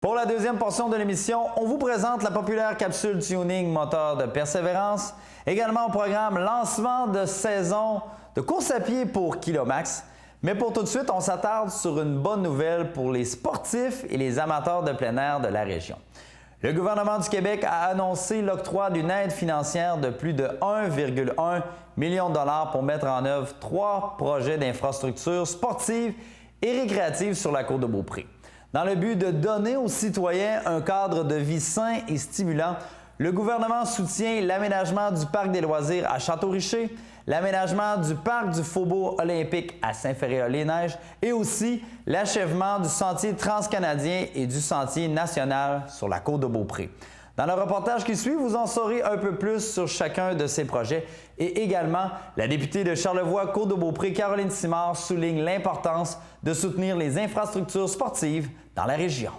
Pour la deuxième portion de l'émission, on vous présente la populaire capsule tuning moteur de Persévérance. Également au programme, lancement de saison de course à pied pour Kilomax. Mais pour tout de suite, on s'attarde sur une bonne nouvelle pour les sportifs et les amateurs de plein air de la région. Le gouvernement du Québec a annoncé l'octroi d'une aide financière de plus de 1,1 million de dollars pour mettre en œuvre 3 projets d'infrastructures sportives et récréatives sur la côte de Beaupré. Dans le but de donner aux citoyens un cadre de vie sain et stimulant, le gouvernement soutient l'aménagement du parc des loisirs à Château-Richer, l'aménagement du parc du Faubourg olympique à Saint-Ferréol-les-Neiges et aussi l'achèvement du sentier transcanadien et du sentier national sur la côte de Beaupré. Dans le reportage qui suit, vous en saurez un peu plus sur chacun de ces projets et également, la députée de Charlevoix-Côte-de-Beaupré, Caroline Simard, souligne l'importance de soutenir les infrastructures sportives dans la région.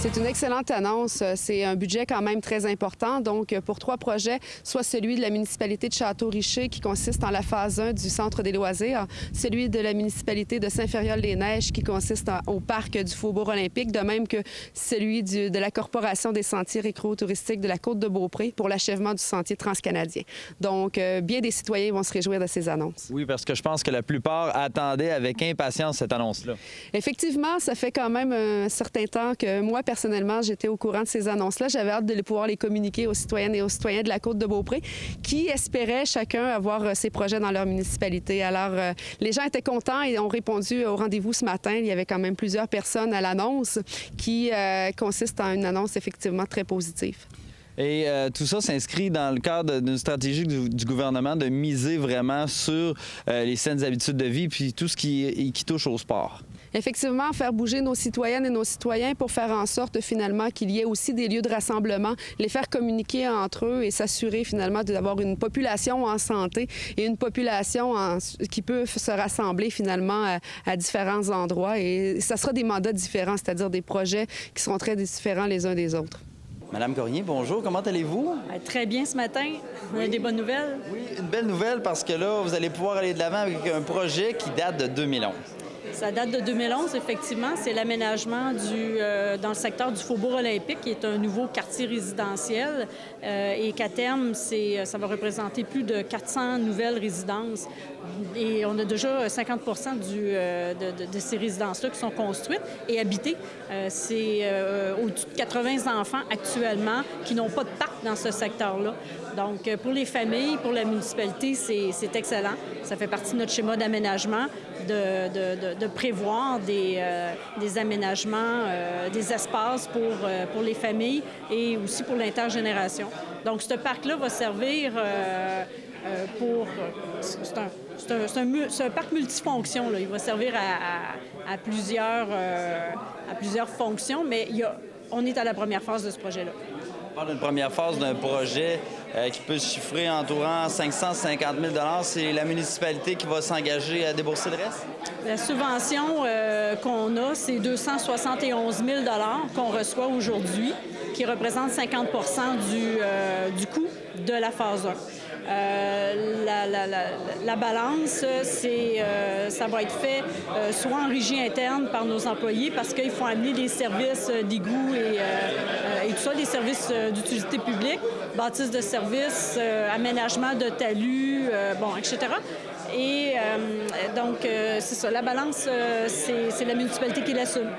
C'est une excellente annonce. C'est un budget quand même très important. Donc, pour 3 projets, soit celui de la municipalité de Château-Richer qui consiste en la phase 1 du centre des loisirs, celui de la municipalité de Saint-Ferréol-les-Neiges qui consiste au parc du Faubourg olympique, de même que celui de la Corporation des sentiers récréo-touristiques de la côte de Beaupré pour l'achèvement du sentier transcanadien. Donc, bien des citoyens vont se réjouir de ces annonces. Oui, parce que je pense que la plupart attendaient avec impatience cette annonce-là. Effectivement, ça fait quand même un certain temps que moi, personnellement, j'étais au courant de ces annonces-là. J'avais hâte de pouvoir les communiquer aux citoyennes et aux citoyens de la côte de Beaupré qui espéraient chacun avoir ces projets dans leur municipalité. Alors, les gens étaient contents et ont répondu au rendez-vous ce matin. Il y avait quand même plusieurs personnes à l'annonce qui consiste en une annonce effectivement très positive. Et tout ça s'inscrit dans le cadre d'une stratégie du gouvernement de miser vraiment sur les saines habitudes de vie puis tout ce qui touche au sport. Effectivement, faire bouger nos citoyennes et nos citoyens pour faire en sorte finalement qu'il y ait aussi des lieux de rassemblement, les faire communiquer entre eux et s'assurer finalement d'avoir une population en santé et une population qui peut se rassembler finalement à différents endroits. Et ça sera des mandats différents, c'est-à-dire des projets qui seront très différents les uns des autres. Madame Corrier, bonjour. Comment allez-vous? Très bien ce matin. On a des bonnes nouvelles. Oui, une belle nouvelle parce que là, vous allez pouvoir aller de l'avant avec un projet qui date de 2011. Ça date de 2011, effectivement. C'est l'aménagement dans le secteur du Faubourg olympique, qui est un nouveau quartier résidentiel et qu'à terme, ça va représenter plus de 400 nouvelles résidences. Et on a déjà 50 de ces résidences-là qui sont construites et habitées. C'est au-dessus de 80 enfants actuellement qui n'ont pas de parc dans ce secteur-là. Donc, pour les familles, pour la municipalité, c'est excellent. Ça fait partie de notre schéma d'aménagement de prévoir des aménagements, des espaces pour les familles et aussi pour l'intergénération. Donc, ce parc-là va servir pour... C'est un parc multifonction, là. Il va servir à plusieurs fonctions, mais on est à la première phase de ce projet-là. On parle d'une première phase d'un projet qui peut se chiffrer entourant 550 000 $. C'est la municipalité qui va s'engager à débourser le reste? La subvention qu'on a, c'est 271 000 $ qu'on reçoit aujourd'hui, qui représente 50 du coût de la phase 1. La balance, ça va être fait soit en régie interne par nos employés parce qu'il faut amener des services d'égout et tout ça, des services d'utilité publique, bâtisses de services, aménagement de talus, etc. Et donc, c'est ça. La balance, c'est la municipalité qui l'assume.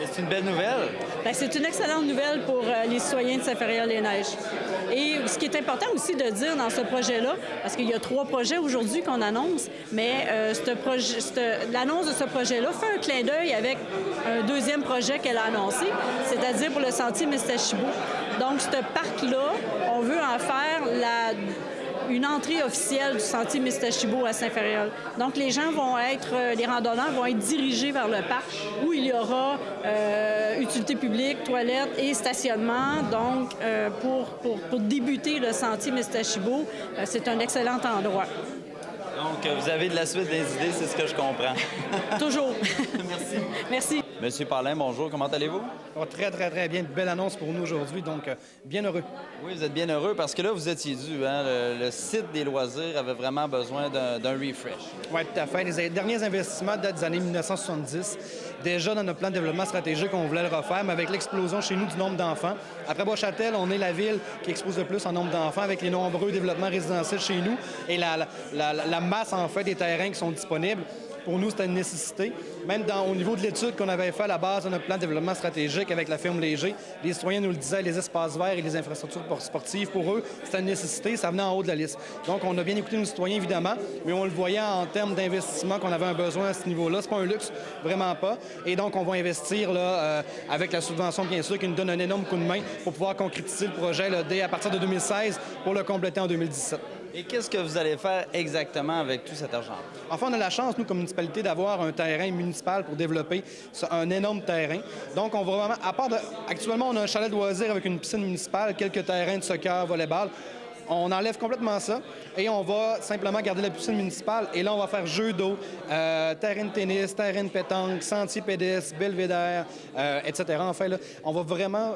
C'est une belle nouvelle? Bien, c'est une excellente nouvelle pour les citoyens de Saint-Ferréol-les-Neiges. Et ce qui est important aussi de dire dans ce projet-là, parce qu'il y a 3 projets aujourd'hui qu'on annonce, mais l'annonce de ce projet-là fait un clin d'œil avec un deuxième projet qu'elle a annoncé, c'est-à-dire pour le sentier Mistachibo. Donc, ce parc-là, on veut en faire une entrée officielle du sentier Mistachibo à Saint-Ferréol. Donc, les randonneurs vont être dirigés vers le parc où il y aura utilité publique, toilettes et stationnement. Donc, pour débuter le sentier Mistachibo, c'est un excellent endroit. Donc, Donc, vous avez de la suite des idées, c'est ce que je comprends. Toujours. Merci. Merci. Monsieur Parlin, bonjour. Comment allez-vous? Oh, très, très, très bien. Belle annonce pour nous aujourd'hui, donc bien heureux. Oui, vous êtes bien heureux parce que là, vous étiez dû. Hein? Le site des loisirs avait vraiment besoin d'un refresh. Oui, tout à fait. Les derniers investissements datent des années 1970. Déjà, dans notre plan de développement stratégique, on voulait le refaire, mais avec l'explosion chez nous du nombre d'enfants. Après Bois-Châtel, on est la ville qui expose le plus en nombre d'enfants avec les nombreux développements résidentiels chez nous et la masse, en fait, des terrains qui sont disponibles. Pour nous, c'était une nécessité. Même au niveau de l'étude qu'on avait fait à la base de notre plan de développement stratégique avec la firme Léger, les citoyens nous le disaient, les espaces verts et les infrastructures sportives, pour eux, c'était une nécessité, ça venait en haut de la liste. Donc, on a bien écouté nos citoyens, évidemment, mais on le voyait en termes d'investissement qu'on avait un besoin à ce niveau-là. C'est pas un luxe, vraiment pas. Et donc, on va investir là, avec la subvention, bien sûr, qui nous donne un énorme coup de main pour pouvoir concrétiser le projet là, dès à partir de 2016 pour le compléter en 2017. Et qu'est-ce que vous allez faire exactement avec tout cet argent? Enfin, on a la chance, nous, comme municipalité, d'avoir un terrain municipal pour développer un énorme terrain. Donc, on va vraiment, actuellement, on a un chalet de loisirs avec une piscine municipale, quelques terrains de soccer, volleyball. On enlève complètement ça et on va simplement garder la piscine municipale. Et là, on va faire jeux d'eau, terrain de tennis, terrain de pétanque, sentier pédestre, belvédère, etc. Enfin, là, on va vraiment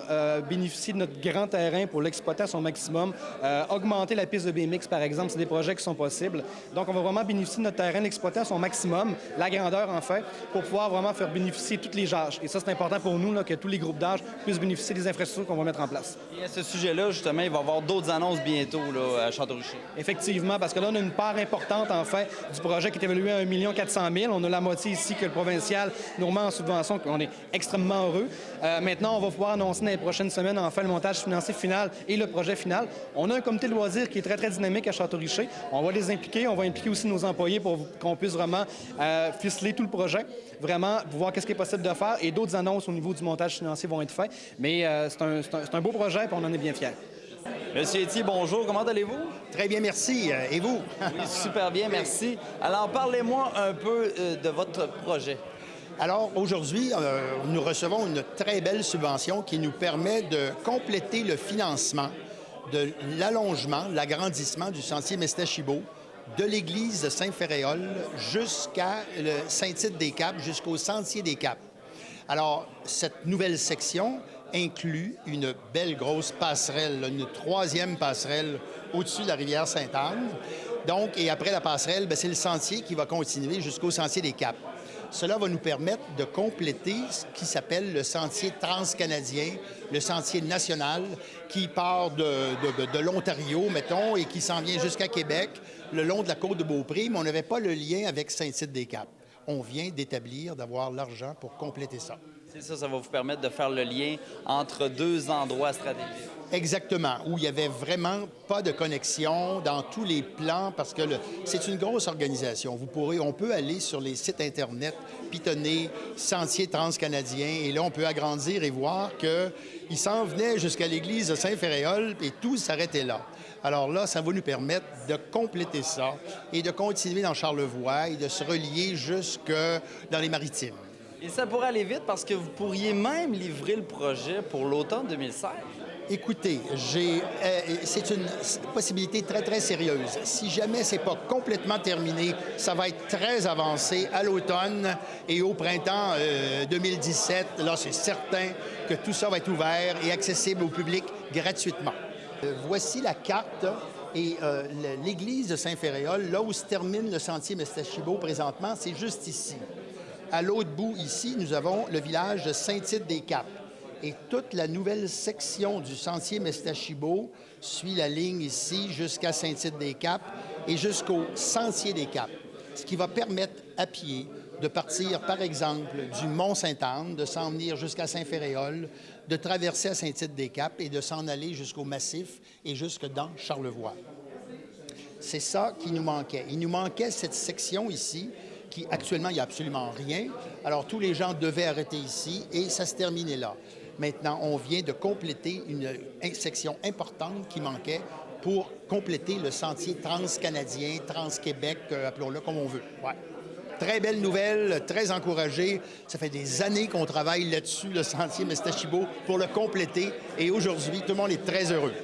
bénéficier de notre grand terrain pour l'exploiter à son maximum. Augmenter la piste de BMX, par exemple, c'est des projets qui sont possibles. Donc, on va vraiment bénéficier de notre terrain, l'exploiter à son maximum, la grandeur, en fait, pour pouvoir vraiment faire bénéficier toutes les âges. Et ça, c'est important pour nous, là, que tous les groupes d'âge puissent bénéficier des infrastructures qu'on va mettre en place. Et à ce sujet-là, justement, il va y avoir d'autres annonces bientôt là, à Château-Richer. Effectivement, parce que là, on a une part importante, en fait, du projet qui est évalué à 1 400 000. On a la moitié ici que le provincial nous remet en subvention, on est extrêmement heureux. Maintenant, on va pouvoir annoncer dans les prochaines semaines, en fait, le montage financier final et le projet final. On a un comité de loisirs qui est très, très dynamique à Château-Richer. On va les impliquer, on va impliquer aussi nos employés pour qu'on puisse vraiment ficeler tout le projet, vraiment voir qu'est-ce qui est possible de faire. Et d'autres annonces au niveau du montage financier vont être faites. Mais c'est un beau projet et on en est bien fiers. Monsieur Etier, bonjour. Comment allez-vous? Très bien, merci. Et vous? Oui, super bien, merci. Alors, parlez-moi un peu de votre projet. Alors, aujourd'hui, nous recevons une très belle subvention qui nous permet de compléter le financement de l'allongement, l'agrandissement du sentier Mestachibo de l'église de Saint-Féréol jusqu'à le Saint-Tite-des-Caps, jusqu'au sentier des Caps. Alors, cette nouvelle section inclut une belle grosse passerelle, une 3e passerelle au-dessus de la rivière Sainte-Anne. Donc, et après la passerelle, c'est le sentier qui va continuer jusqu'au sentier des Caps. Cela va nous permettre de compléter ce qui s'appelle le sentier transcanadien, le sentier national qui part de l'Ontario, mettons, et qui s'en vient jusqu'à Québec, le long de la côte de Beaupré, mais on n'avait pas le lien avec Saint-Tite-des-Caps. On vient d'avoir l'argent pour compléter ça. C'est ça, ça va vous permettre de faire le lien entre deux endroits stratégiques. Exactement, où il n'y avait vraiment pas de connexion dans tous les plans, parce que c'est une grosse organisation. On peut aller sur les sites Internet, pitonner Sentier transcanadien, et là, on peut agrandir et voir qu'il s'en venait jusqu'à l'église de Saint-Féréol, et tout s'arrêtait là. Alors là, ça va nous permettre de compléter ça et de continuer dans Charlevoix et de se relier jusque dans les Maritimes. Et ça pourrait aller vite parce que vous pourriez même livrer le projet pour l'automne 2016. Écoutez, c'est une possibilité très, très sérieuse. Si jamais c'est pas complètement terminé, ça va être très avancé à l'automne et au printemps 2017. Là, c'est certain que tout ça va être ouvert et accessible au public gratuitement. Voici la carte et l'église de Saint-Féréol, là où se termine le sentier Mestachibo présentement, c'est juste ici. À l'autre bout, ici, nous avons le village de Saint-Tite-des-Caps. Et toute la nouvelle section du sentier Mestachibo suit la ligne ici jusqu'à Saint-Tite-des-Caps et jusqu'au sentier des Caps, ce qui va permettre à pied de partir, par exemple, du Mont-Sainte-Anne, de s'en venir jusqu'à Saint-Féréol, de traverser à Saint-Tite-des-Caps et de s'en aller jusqu'au Massif et jusque dans Charlevoix. C'est ça qui nous manquait. Il nous manquait cette section ici, qui actuellement, il n'y a absolument rien. Alors, tous les gens devaient arrêter ici et ça se terminait là. Maintenant, on vient de compléter une section importante qui manquait pour compléter le sentier transcanadien, trans-Québec, appelons-le comme on veut. Ouais. Très belle nouvelle, très encouragée. Ça fait des années qu'on travaille là-dessus, le sentier Mestachibo, pour le compléter. Et aujourd'hui, tout le monde est très heureux.